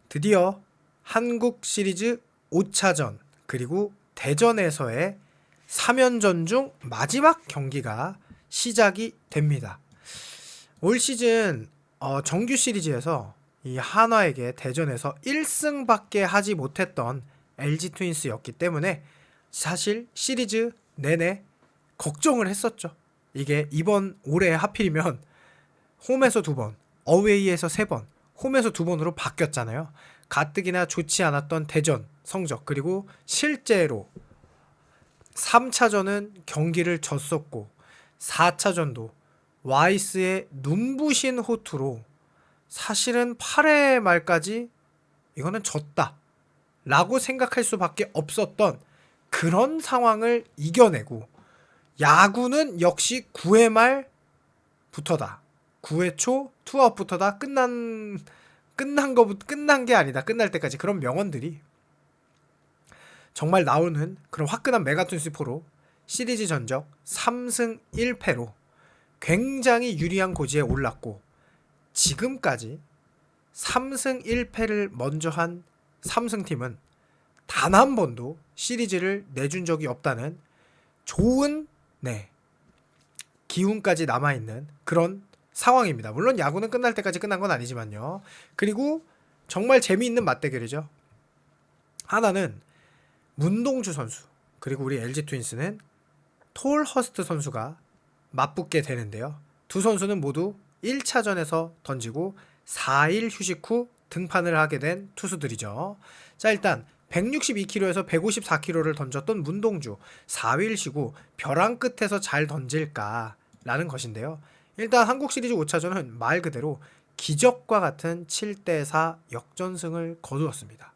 드디어 한국 시리즈 5차전 그리고 대전에서의 3연전 중 마지막 경기가 시작이 됩니다. 올 시즌 정규 시리즈에서 이 한화에게 대전에서 1승밖에 하지 못했던 LG 트윈스였기 때문에 사실 시리즈 내내 걱정을 했었죠. 이게 이번 올해 하필이면 홈에서 2번, 어웨이에서 3번, 홈에서 2번으로 바뀌었잖아요. 가뜩이나 좋지 않았던 대전 성적, 그리고 실제로 3차전은 경기를 졌었고 4차전도 와이스의 눈부신 호투로 사실은 8회 말까지 이거는 졌다 라고 생각할 수밖에 없었던 그런 상황을 이겨내고, 야구는 역시 9회 말부터다, 9회 초 투아웃부터다, 끝난 게 아니다, 끝날 때까지 그런 명언들이 정말 나오는 그런 화끈한 메가톤 스포로 시리즈 전적 3승 1패로 굉장히 유리한 고지에 올랐고, 지금까지 3승 1패를 먼저 한 삼승팀은 단 한 번도 시리즈를 내준 적이 없다는 좋은 기운까지 남아있는 그런 상황입니다. 물론 야구는 끝날 때까지 끝난 건 아니지만요. 그리고 정말 재미있는 맞대결이죠. 하나는 문동주 선수, 그리고 우리 LG 트윈스는 톨 허스트 선수가 맞붙게 되는데요. 두 선수는 모두 1차전에서 던지고 4일 휴식 후 등판을 하게 된 투수들이죠. 자, 일단 162km에서 154km를 던졌던 문동주, 4일 쉬고 벼랑 끝에서 잘 던질까라는 것인데요. 일단 한국 시리즈 5차전은 말 그대로 기적과 같은 7대4 역전승을 거두었습니다.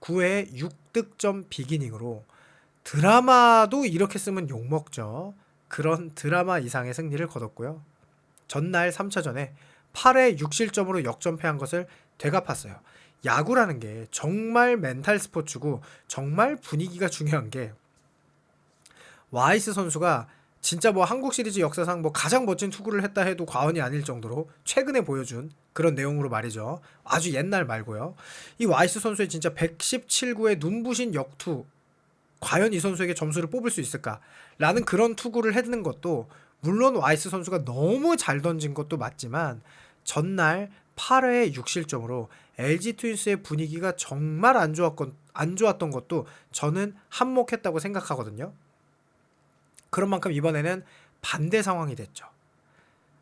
9회 6득점 비기닝으로, 드라마도 이렇게 쓰면 욕먹죠. 그런 드라마 이상의 승리를 거뒀고요. 전날 3차전에 8회 6실점으로 역전패한 것을 되갚았어요. 야구라는 게 정말 멘탈 스포츠고 정말 분위기가 중요한 게, 와이스 선수가 진짜 뭐 한국 시리즈 역사상 뭐 가장 멋진 투구를 했다 해도 과언이 아닐 정도로 최근에 보여준 그런 내용으로 말이죠. 아주 옛날 말고요. 이 와이스 선수의 진짜 117구의 눈부신 역투, 과연 이 선수에게 점수를 뽑을 수 있을까라는 그런 투구를 했는 것도, 물론 와이스 선수가 너무 잘 던진 것도 맞지만 전날 8회에 6실점으로 LG 트윈스의 분위기가 정말 안 좋았던 것도 저는 한몫했다고 생각하거든요. 그런 만큼 이번에는 반대 상황이 됐죠.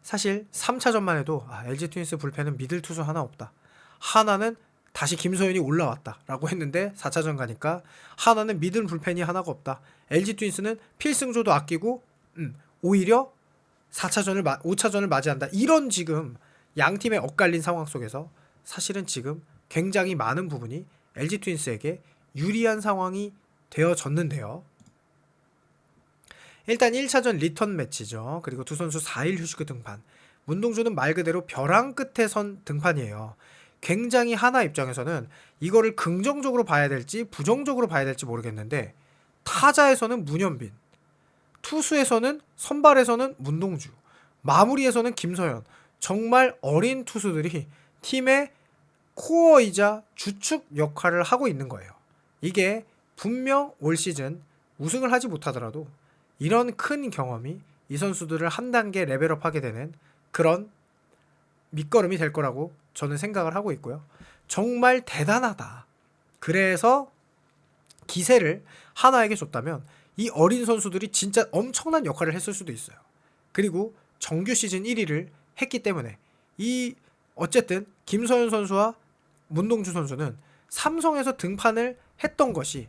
사실 3차전만 해도 LG 트윈스 불펜은 미들 투수 하나 없다, 하나는 다시 김소연이 올라왔다라고 했는데, 4차전 가니까 하나는 미들 불펜이 하나가 없다, LG 트윈스는 필승조도 아끼고 오히려 5차전을 맞이한다, 이런 지금 양팀의 엇갈린 상황 속에서 사실은 지금 굉장히 많은 부분이 LG 트윈스에게 유리한 상황이 되어졌는데요. 일단 1차전 리턴 매치죠. 그리고 두 선수 4일 휴식 후 등판. 문동주는 말 그대로 벼랑 끝에 선 등판이에요. 굉장히 하나 입장에서는 이거를 긍정적으로 봐야 될지 부정적으로 봐야 될지 모르겠는데, 타자에서는 문현빈, 투수에서는 선발에서는 문동주, 마무리에서는 김서현, 정말 어린 투수들이 팀의 코어이자 주축 역할을 하고 있는 거예요. 이게 분명 올 시즌 우승을 하지 못하더라도 이런 큰 경험이 이 선수들을 한 단계 레벨업하게 되는 그런 밑거름이 될 거라고 저는 생각을 하고 있고요. 정말 대단하다. 그래서 기세를 하나에게 줬다면 이 어린 선수들이 진짜 엄청난 역할을 했을 수도 있어요. 그리고 정규 시즌 1위를 했기 때문에 어쨌든 김서현 선수와 문동주 선수는 삼성에서 등판을 했던 것이,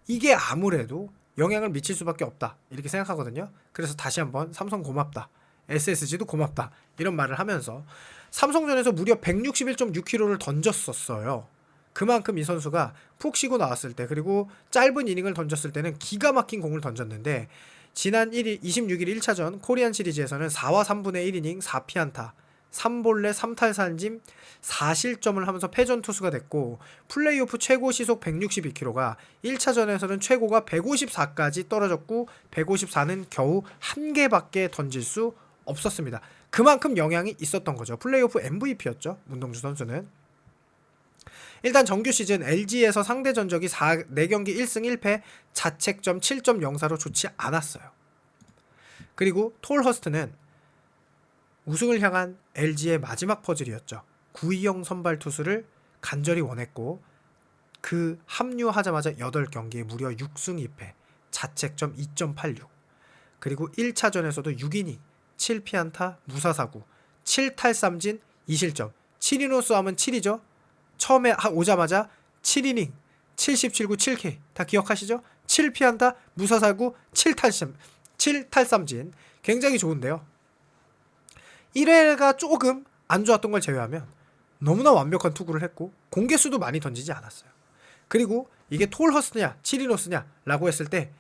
이게 아무래도 영향을 미칠 수밖에 없다, 이렇게 생각하거든요. 그래서 다시 한번 삼성 고맙다, SSG도 고맙다, 이런 말을 하면서 삼성전에서 무려 161.6km를 던졌었어요. 그만큼 이 선수가 푹 쉬고 나왔을 때, 그리고 짧은 이닝을 던졌을 때는 기가 막힌 공을 던졌는데, 지난 26일 1차전 코리안 시리즈에서는 4와 3분의 1이닝 4피안타 3볼넷 3탈삼진 4실점을 하면서 패전 투수가 됐고, 플레이오프 최고 시속 162km가 1차전에서는 최고가 154까지 떨어졌고 154는 겨우 한 개밖에 던질 수 없었습니다. 그만큼 영향이 있었던 거죠. 플레이오프 MVP였죠, 문동주 선수는. 일단 정규 시즌 LG에서 상대 전적이 4경기 1승 1패 자책점 7.04로 좋지 않았어요. 그리고 톨허스트는 우승을 향한 LG의 마지막 퍼즐이었죠. 구이영 선발 투수를 간절히 원했고 그 합류하자마자 8경기에 무려 6승 2패 자책점 2.86 그리고 1차전에서도 6이닝 7피안타 무사사구 7탈삼진 2실점 7이노스 하면 7이죠. 처음에 오자마자 7이닝 77구 7K 다 기억하시죠? 7피안타 무사사구 7탈삼진 굉장히 좋은데요. 1회가 조금 안 좋았던 걸 제외하면 너무나 완벽한 투구를 했고 공개수도 많이 던지지 않았어요. 그리고 이게 톨허스냐 7이노스냐 라고 했을 때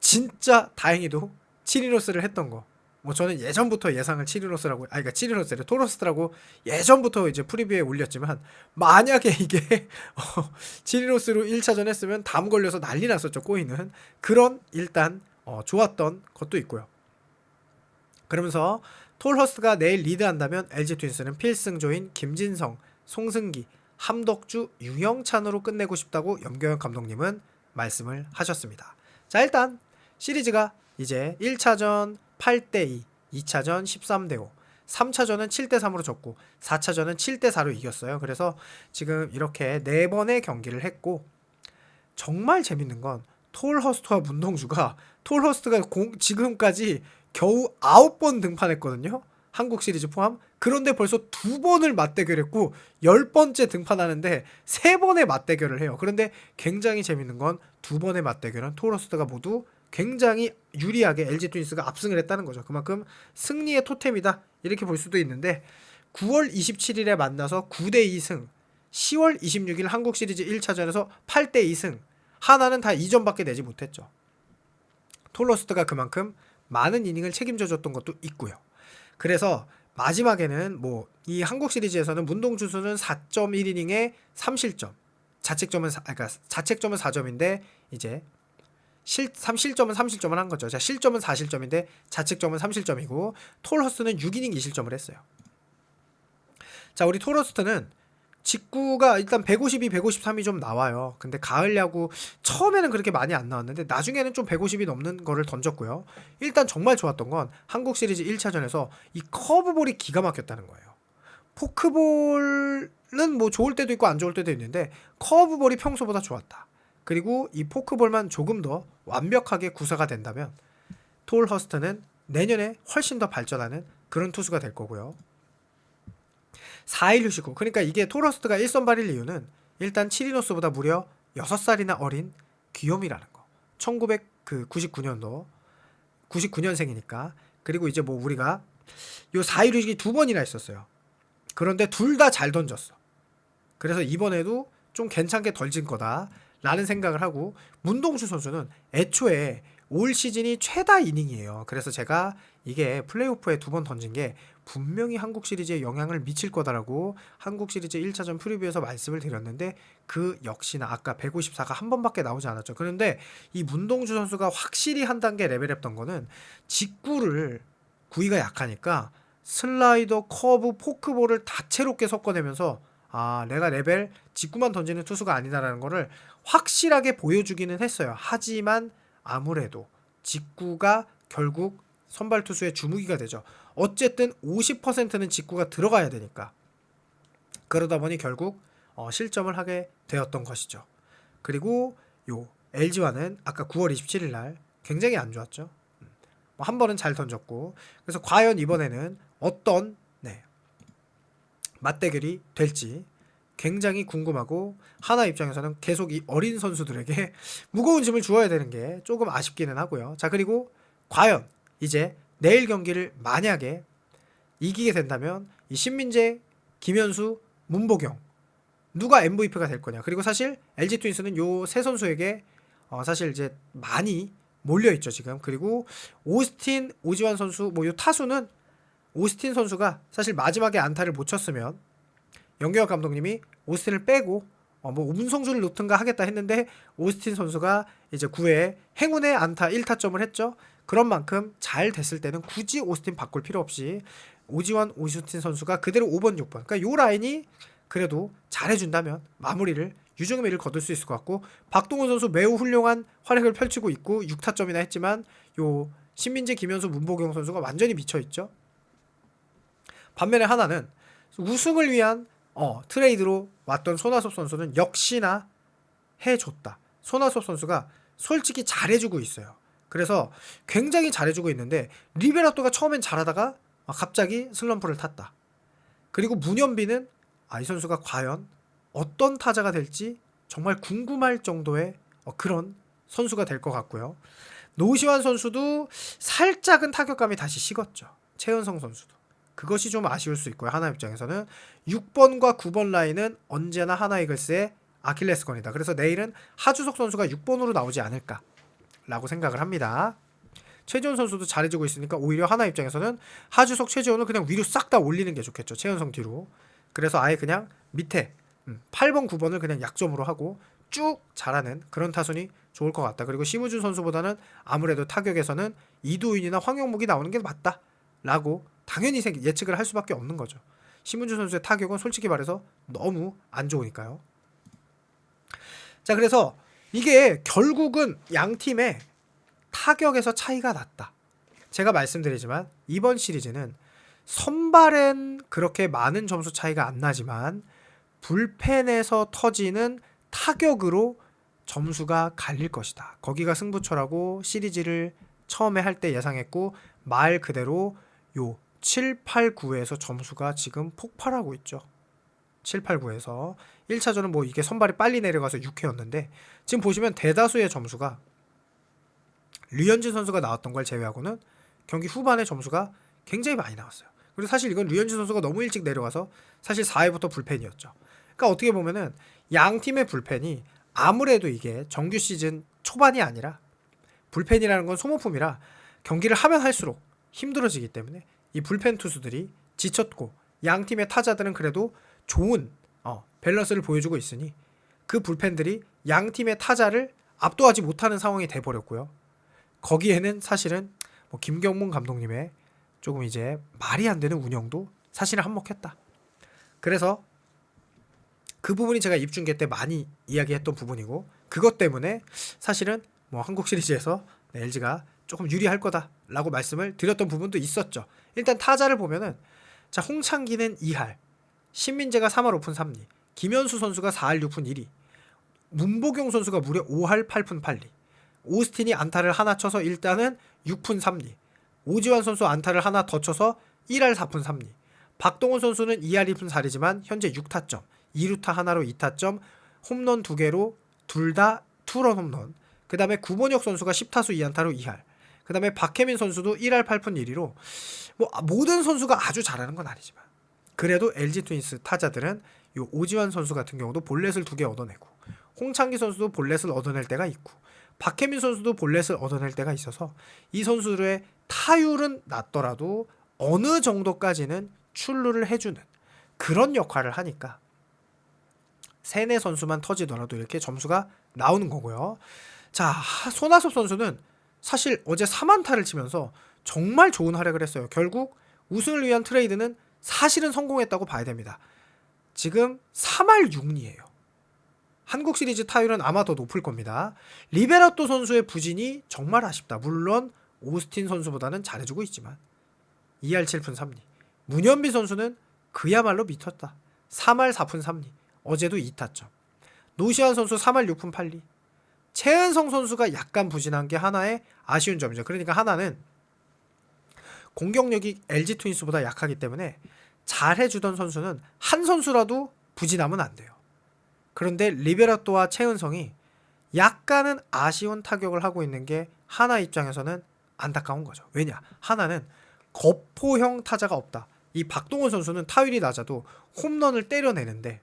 진짜 다행히도 7이노스를 했던 거. 뭐 저는 예전부터 예상을 7이노스라고 그러니까 7이노스를 톨허스트라고 예전부터 이제 프리뷰에 올렸지만 만약에 이게 7이노스로 1차전 했으면 담 걸려서 난리 났었죠. 꼬이는 그런 일단 좋았던 것도 있고요. 그러면서 톨허스트가 내일 리드한다면 LG 트윈스는 필승조인 김진성, 송승기, 함덕주, 유영찬으로 끝내고 싶다고 염경엽 감독님은 말씀을 하셨습니다. 자, 일단 시리즈가 이제 1차전 8대2, 2차전 13대5, 3차전은 7대3으로 졌고 4차전은 7대4로 이겼어요. 그래서 지금 이렇게 4번의 경기를 했고 정말 재밌는 건 톨허스트와 문동주가 톨허스트가 지금까지 겨우 9번 등판했거든요. 한국 시리즈 포함. 그런데 벌써 2번을 맞대결했고 10번째 등판하는데 3번의 맞대결을 해요. 그런데 굉장히 재밌는 건 2번의 맞대결은 톨허스트가 모두 굉장히 유리하게 LG 트윈스가 압승을 했다는 거죠. 그만큼 승리의 토템이다 이렇게 볼 수도 있는데 9월 27일에 만나서 9대2승 10월 26일 한국 시리즈 1차전에서 8대2승 하나는 다 2점밖에 내지 못했죠. 톨허스트가 그만큼 많은 이닝을 책임져 줬던 것도 있고요. 그래서 마지막에는 뭐 이 한국 시리즈에서는 문동주수는 4.1이닝에 3실점 자책점은 4점인데 이제 실점은 3실점을 한 거죠. 자, 실점은 4실점인데 자책점은 3실점이고 톨허스트는 6이닝 2실점을 했어요. 자, 우리 톨허스트는 직구가 일단 152, 153이 좀 나와요. 근데 가을 야구 처음에는 그렇게 많이 안 나왔는데 나중에는 좀 150이 넘는 거를 던졌고요. 일단 정말 좋았던 건 한국 시리즈 1차전에서 이 커브볼이 기가 막혔다는 거예요. 포크볼은 뭐 좋을 때도 있고 안 좋을 때도 있는데 커브볼이 평소보다 좋았다. 그리고 이 포크볼만 조금 더 완벽하게 구사가 된다면 톨허스트는 내년에 훨씬 더 발전하는 그런 투수가 될 거고요. 4일 휴식 후 그러니까 이게 톨허스트가 1선발일 이유는 일단 7이노스보다 무려 6살이나 어린 귀요미라는 거. 1999년도 99년생이니까. 그리고 이제 뭐 우리가 요 4일 휴식이 2번이나 있었어요. 그런데 둘 다 잘 던졌어. 그래서 이번에도 좀 괜찮게 덜 진 거다 라는 생각을 하고 문동주 선수는 애초에 올 시즌이 최다 이닝이에요. 그래서 제가 이게 플레이오프에 2번 던진 게 분명히 한국 시리즈에 영향을 미칠 거다라고 한국 시리즈 1차전 프리뷰에서 말씀을 드렸는데 그 역시나 아까 154가 한 번밖에 나오지 않았죠. 그런데 이 문동주 선수가 확실히 한 단계 레벨했던 거는 직구를 구위가 약하니까 슬라이더, 커브, 포크볼을 다채롭게 섞어내면서 아, 내가 레벨 직구만 던지는 투수가 아니다라는 거를 확실하게 보여주기는 했어요. 하지만 아무래도 직구가 결국 선발 투수의 주무기가 되죠. 어쨌든 50%는 직구가 들어가야 되니까. 그러다 보니 결국 실점을 하게 되었던 것이죠. 그리고 요 LG와는 아까 9월 27일 날 굉장히 안 좋았죠. 한 번은 잘 던졌고 그래서 과연 이번에는 어떤 맞대결이 될지 굉장히 궁금하고 하나 입장에서는 계속 이 어린 선수들에게 무거운 짐을 주어야 되는 게 조금 아쉽기는 하고요. 자, 그리고 과연 이제 내일 경기를 만약에 이기게 된다면 이 신민재, 김현수, 문보경 누가 MVP가 될 거냐. 그리고 사실 LG 트윈스는 요 세 선수에게 사실 이제 많이 몰려 있죠 지금. 그리고 오스틴, 오지환 선수 뭐 요 타수는 오스틴 선수가 사실 마지막에 안타를 못 쳤으면 염경엽 감독님이 오스틴을 빼고 뭐 문성주를 놓든가 하겠다 했는데 오스틴 선수가 이제 9회에 행운의 안타 1타점을 했죠. 그런 만큼 잘 됐을 때는 굳이 오스틴 바꿀 필요 없이 오지환, 오스틴 선수가 그대로 5번, 6번. 그러니까 요 라인이 그래도 잘해준다면 마무리를 유종의미를 거둘 수 있을 것 같고, 박동원 선수 매우 훌륭한 활약을 펼치고 있고 6타점이나 했지만 요 신민재, 김현수, 문보경 선수가 완전히 미쳐있죠. 반면에 하나는 우승을 위한 트레이드로 왔던 손아섭 선수는 역시나 해줬다. 손아섭 선수가 솔직히 잘해주고 있어요. 그래서 굉장히 잘해주고 있는데 리베라토가 처음엔 잘하다가 갑자기 슬럼프를 탔다. 그리고 문현빈은 이 선수가 과연 어떤 타자가 될지 정말 궁금할 정도의 그런 선수가 될 것 같고요. 노시환 선수도 살짝은 타격감이 다시 식었죠. 최은성 선수도. 그것이 좀 아쉬울 수 있고요. 하나 입장에서는 6번과 9번 라인은 언제나 하나이글스의 아킬레스건이다. 그래서 내일은 하주석 선수가 6번으로 나오지 않을까라고 생각을 합니다. 최지원 선수도 잘해주고 있으니까 오히려 하나 입장에서는 하주석, 최지원을 그냥 위로 싹 다 올리는 게 좋겠죠. 최은성 뒤로. 그래서 아예 그냥 밑에 8번, 9번을 그냥 약점으로 하고 쭉 잘하는 그런 타순이 좋을 것 같다. 그리고 심우준 선수보다는 아무래도 타격에서는 이도윤이나 황영목이 나오는 게 맞다라고 당연히 예측을 할 수밖에 없는 거죠. 심우준 선수의 타격은 솔직히 말해서 너무 안 좋으니까요. 자, 그래서 이게 결국은 양 팀의 타격에서 차이가 났다. 제가 말씀드리지만 이번 시리즈는 선발엔 그렇게 많은 점수 차이가 안 나지만 불펜에서 터지는 타격으로 점수가 갈릴 것이다. 거기가 승부처라고 시리즈를 처음에 할 때 예상했고 말 그대로 요 7, 8, 9에서 점수가 지금 폭발하고 있죠. 7, 8, 9에서 1차전은 뭐 이게 선발이 빨리 내려가서 6회였는데 지금 보시면 대다수의 점수가 류현진 선수가 나왔던 걸 제외하고는 경기 후반에 점수가 굉장히 많이 나왔어요. 그리고 사실 이건 류현진 선수가 너무 일찍 내려가서 사실 4회부터 불펜이었죠. 그러니까 어떻게 보면은 양 팀의 불펜이 아무래도 이게 정규 시즌 초반이 아니라 불펜이라는 건 소모품이라 경기를 하면 할수록 힘들어지기 때문에 이 불펜 투수들이 지쳤고 양 팀의 타자들은 그래도 좋은 밸런스를 보여주고 있으니 그 불펜들이 양 팀의 타자를 압도하지 못하는 상황이 돼버렸고요. 거기에는 사실은 뭐 김경문 감독님의 조금 이제 말이 안 되는 운영도 사실은 한몫했다. 그래서 그 부분이 제가 입중계 때 많이 이야기했던 부분이고 그것 때문에 사실은 뭐 한국 시리즈에서 LG가 조금 유리할 거다라고 말씀을 드렸던 부분도 있었죠. 일단 타자를 보면은 자, 홍창기는 2할, 신민재가 3할 5푼 3리, 김현수 선수가 4할 6푼 1리, 문보경 선수가 무려 5할 8푼 8리, 오스틴이 안타를 하나 쳐서 일단은 6푼 3리, 오지환 선수 안타를 하나 더 쳐서 1할 4푼 3리, 박동원 선수는 2할 2푼 4리지만 현재 6타점, 2루타 하나로 2타점, 홈런 2개로 둘 다 투런 홈런. 그 다음에 구본혁 선수가 10타수 2안타로 2할. 그 다음에 박혜민 선수도 1할 8푼 1리로 뭐 모든 선수가 아주 잘하는 건 아니지만 그래도 LG 트윈스 타자들은 요 오지환 선수 같은 경우도 볼넷을 2개 얻어내고 홍창기 선수도 볼넷을 얻어낼 때가 있고 박혜민 선수도 볼넷을 얻어낼 때가 있어서 이 선수들의 타율은 낮더라도 어느 정도까지는 출루를 해주는 그런 역할을 하니까 세네 선수만 터지더라도 이렇게 점수가 나오는 거고요. 자, 손아섭 선수는 사실 어제 3안타를 치면서 정말 좋은 활약을 했어요. 결국 우승을 위한 트레이드는 사실은 성공했다고 봐야 됩니다. 지금 3할 6리예요. 한국 시리즈 타율은 아마 더 높을 겁니다. 리베라토 선수의 부진이 정말 아쉽다. 물론 오스틴 선수보다는 잘해주고 있지만 2할 7푼 3리. 문현빈 선수는 그야말로 미쳤다. 3할 4푼 3리. 어제도 2타점. 노시환 선수 3할 6푼 8리. 최은성 선수가 약간 부진한 게 하나의 아쉬운 점이죠. 그러니까 하나는 공격력이 LG 트윈스보다 약하기 때문에 잘해주던 선수는 한 선수라도 부진하면 안 돼요. 그런데 리베라토와 최은성이 약간은 아쉬운 타격을 하고 있는 게 하나 입장에서는 안타까운 거죠. 왜냐? 하나는 거포형 타자가 없다. 이 박동원 선수는 타율이 낮아도 홈런을 때려내는데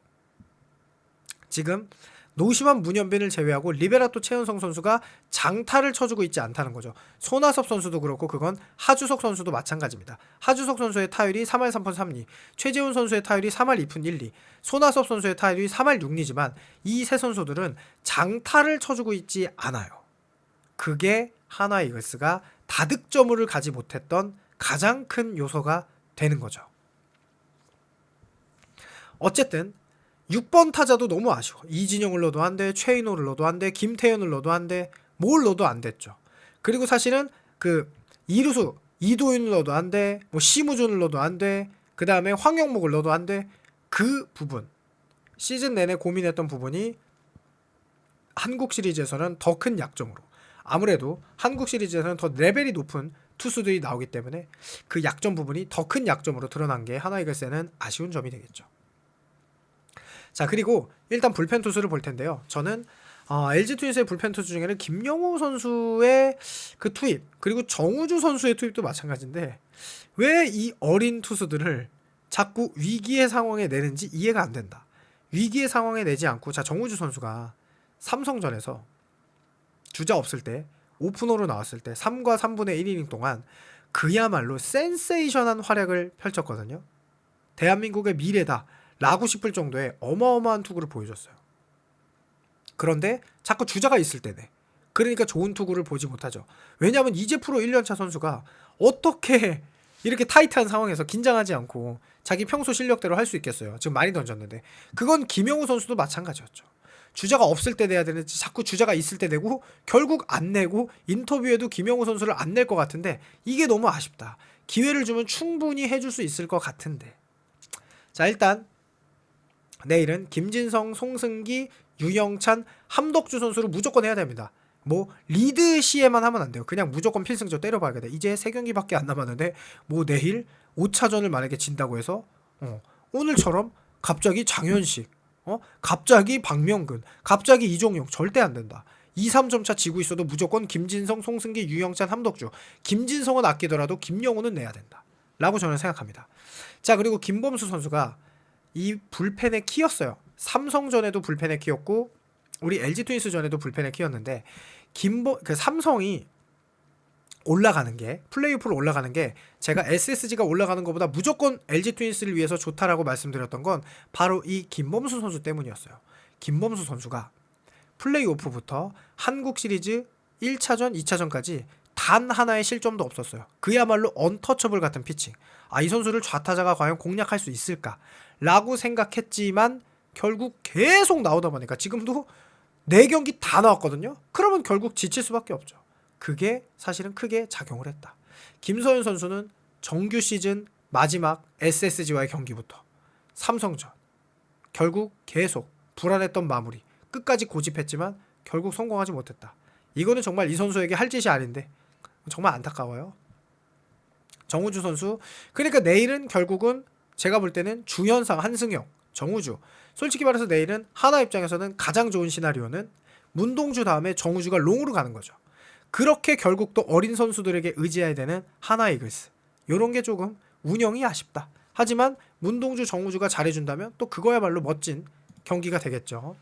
지금 노시환 문현빈을 제외하고 리베라토 최은성 선수가 장타를 쳐주고 있지 않다는 거죠. 손아섭 선수도 그렇고 그건 하주석 선수도 마찬가지입니다. 하주석 선수의 타율이 3할 3푼 3리, 최재훈 선수의 타율이 3할 2푼 1리, 손아섭 선수의 타율이 3할 6리지만 이 세 선수들은 장타를 쳐주고 있지 않아요. 그게 하나 이글스가 다득점을 가지 못했던 가장 큰 요소가 되는 거죠. 어쨌든 6번 타자도 너무 아쉬워. 이진영을 넣어도 안 돼, 최인호를 넣어도 안 돼, 김태현을 넣어도 안 돼, 뭘 넣어도 안 됐죠. 그리고 사실은 그 이루수 이도윤을 넣어도 안 돼, 뭐 심우준을 넣어도 안 돼, 그 다음에 황영목을 넣어도 안 돼. 그 부분 시즌 내내 고민했던 부분이 한국 시리즈에서는 더 큰 약점으로, 아무래도 한국 시리즈에서는 더 레벨이 높은 투수들이 나오기 때문에 그 약점 부분이 더 큰 약점으로 드러난 게 하나 이글스에는 아쉬운 점이 되겠죠. 자, 그리고 일단 불펜 투수를 볼 텐데요. 저는 LG 트윈스의 불펜 투수 중에는 김영호 선수의 그 투입, 그리고 정우주 선수의 투입도 마찬가지인데 왜 이 어린 투수들을 자꾸 위기의 상황에 내는지 이해가 안 된다. 위기의 상황에 내지 않고, 자, 정우주 선수가 삼성전에서 주자 없을 때 오프너로 나왔을 때 3과 3분의 1이닝 동안 그야말로 센세이션한 활약을 펼쳤거든요. 대한민국의 미래다 라고 싶을 정도의 어마어마한 투구를 보여줬어요. 그런데 자꾸 주자가 있을 때네. 그러니까 좋은 투구를 보지 못하죠. 왜냐하면 이제 프로 1년차 선수가 어떻게 이렇게 타이트한 상황에서 긴장하지 않고 자기 평소 실력대로 할 수 있겠어요. 지금 많이 던졌는데. 그건 김영우 선수도 마찬가지였죠. 주자가 없을 때 내야 되는지 자꾸 주자가 있을 때 내고 결국 안 내고 인터뷰에도 김영우 선수를 안 낼 것 같은데 이게 너무 아쉽다. 기회를 주면 충분히 해줄 수 있을 것 같은데. 자, 일단 내일은 김진성, 송승기, 유영찬, 함덕주 선수를 무조건 해야 됩니다. 뭐 리드 시에만 하면 안 돼요. 그냥 무조건 필승조 때려봐야겠다. 이제 3경기밖에 안 남았는데 뭐 내일 5차전을 만약에 진다고 해서 오늘처럼 갑자기 장현식, 갑자기 박명근, 갑자기 이종용 절대 안 된다. 2, 3점 차 지고 있어도 무조건 김진성, 송승기, 유영찬, 함덕주. 김진성은 아끼더라도 김영우는 내야 된다 라고 저는 생각합니다. 자, 그리고 김범수 선수가 이 불펜에 키였어요. 삼성전에도 불펜에 키였고 우리 LG 트윈스 전에도 불펜에 키웠는데 그 삼성이 올라가는 게, 플레이오프로 올라가는 게 제가 SSG가 올라가는 것보다 무조건 LG 트윈스를 위해서 좋다라고 말씀드렸던 건 바로 이 김범수 선수 때문이었어요. 김범수 선수가 플레이오프부터 한국 시리즈 1차전, 2차전까지 단 하나의 실점도 없었어요. 그야말로 언터처블 같은 피칭. 이 선수를 좌타자가 과연 공략할 수 있을까? 라고 생각했지만 결국 계속 나오다 보니까 지금도 4경기 다 나왔거든요. 그러면 결국 지칠 수밖에 없죠. 그게 사실은 크게 작용을 했다. 김서현 선수는 정규 시즌 마지막 SSG와의 경기부터 삼성전 결국 계속 불안했던 마무리, 끝까지 고집했지만 결국 성공하지 못했다. 이거는 정말 이 선수에게 할 짓이 아닌데 정말 안타까워요. 정우주 선수, 그러니까 내일은 결국은 제가 볼 때는 주현상, 한승혁, 정우주, 솔직히 말해서 내일은 하나 입장에서는 가장 좋은 시나리오는 문동주 다음에 정우주가 롱으로 가는 거죠. 그렇게 결국 또 어린 선수들에게 의지해야 되는 하나 이글스, 요런 게 조금 운영이 아쉽다. 하지만 문동주, 정우주가 잘해준다면 또 그거야말로 멋진 경기가 되겠죠.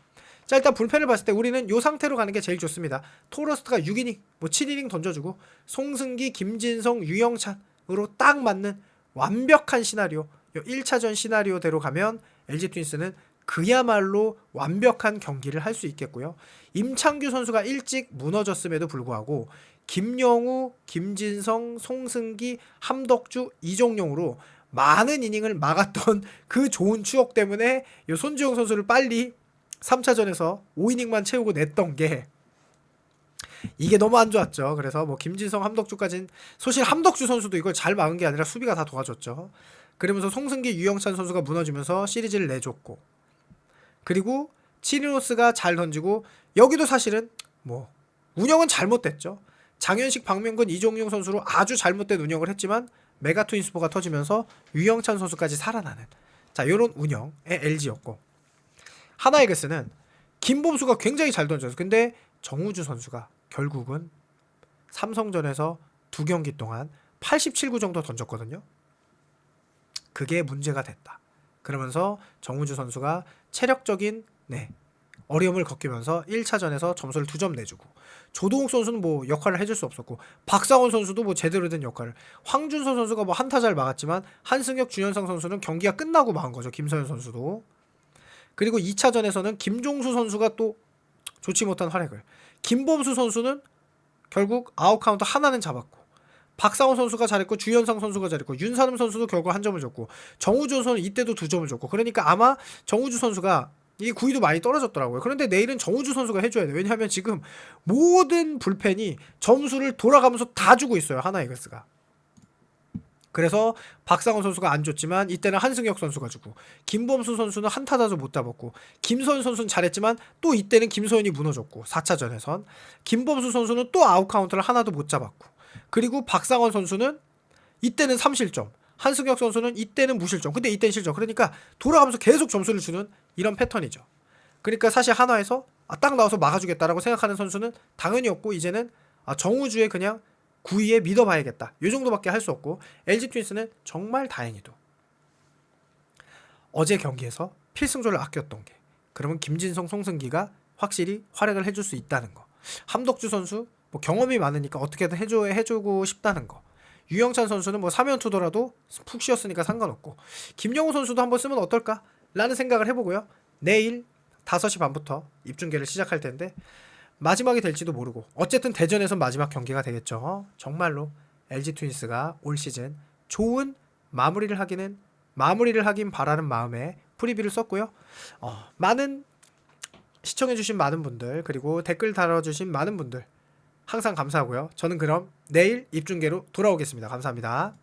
자, 일단 불펜을 봤을 때 우리는 요 상태로 가는 게 제일 좋습니다. 토러스트가 6이닝, 뭐 7이닝 던져주고 송승기, 김진성, 유영찬으로 딱 맞는 완벽한 시나리오, 요 1차전 시나리오대로 가면 LG 트윈스는 그야말로 완벽한 경기를 할 수 있겠고요. 임창규 선수가 일찍 무너졌음에도 불구하고 김영우, 김진성, 송승기, 함덕주, 이종용으로 많은 이닝을 막았던 그 좋은 추억 때문에 이 손주영 선수를 빨리 3차전에서 5이닝만 채우고 냈던 게 이게 너무 안 좋았죠. 그래서 뭐 김진성, 함덕주까지는, 사실 함덕주 선수도 이걸 잘 막은 게 아니라 수비가 다 도와줬죠. 그러면서 송승기, 유영찬 선수가 무너지면서 시리즈를 내줬고, 그리고 치리노스가 잘 던지고, 여기도 사실은 뭐 운영은 잘못됐죠. 장현식, 박명근, 이종용 선수로 아주 잘못된 운영을 했지만 메가 트윈스포가 터지면서 유영찬 선수까지 살아나는, 자, 요런 운영의 LG였고, 하나 이글스는 김범수가 굉장히 잘 던졌어요. 근데 정우주 선수가 결국은 삼성전에서 2경기 동안 87구 정도 던졌거든요. 그게 문제가 됐다. 그러면서 정우주 선수가 체력적인 어려움을 겪으면서 1차전에서 점수를 2점 내주고, 조동욱 선수는 뭐 역할을 해줄 수 없었고, 박상원 선수도 뭐 제대로 된 역할을, 황준서 선수가 뭐 한타자를 막았지만 한승혁, 주현상 선수는 경기가 끝나고 막은 거죠. 김서현 선수도. 그리고 2차전에서는 김종수 선수가 또 좋지 못한 활약을, 김범수 선수는 결국 아웃카운트 하나는 잡았고, 박상원 선수가 잘했고, 주현상 선수가 잘했고, 윤산음 선수도 결국 한 점을 줬고, 정우주 선수는 이때도 2점을 줬고, 그러니까 아마 정우주 선수가 이 구위도 많이 떨어졌더라고요. 그런데 내일은 정우주 선수가 해줘야 돼요. 왜냐하면 지금 모든 불펜이 점수를 돌아가면서 다 주고 있어요. 하나이글스가. 그래서 박상원 선수가 안 줬지만 이때는 한승혁 선수가 주고, 김범수 선수는 한타자도 못 잡았고, 김서현 선수는 잘했지만 또 이때는 김서현이 무너졌고, 4차전에선 김범수 선수는 또 아웃카운트를 하나도 못 잡았고, 그리고 박상원 선수는 이때는 3실점, 한승혁 선수는 이때는 무실점, 근데 이때는 실점. 그러니까 돌아가면서 계속 점수를 주는 이런 패턴이죠. 그러니까 사실 한화에서 딱 나와서 막아주겠다라고 생각하는 선수는 당연히 없고, 이제는 정우주의 그냥 9위에 믿어봐야겠다, 이 정도밖에 할 수 없고, LG 트윈스는 정말 다행히도 어제 경기에서 필승조를 아꼈던 게, 그러면 김진성, 송승기가 확실히 활약을 해줄 수 있다는 거, 함덕주 선수 뭐 경험이 많으니까 어떻게든 해주고 싶다는 거, 유영찬 선수는 뭐 3연투더라도 푹 쉬었으니까 상관없고, 김영우 선수도 한번 쓰면 어떨까 라는 생각을 해보고요. 내일 5시 반부터 입중계를 시작할 텐데 마지막이 될지도 모르고, 어쨌든 대전에선 마지막 경기가 되겠죠. 정말로 LG 트윈스가 올 시즌 좋은 마무리를 하긴 바라는 마음에 프리뷰를 썼고요. 많은 시청해주신 많은 분들, 그리고 댓글 달아주신 많은 분들 항상 감사하고요. 저는 그럼 내일 입중계로 돌아오겠습니다. 감사합니다.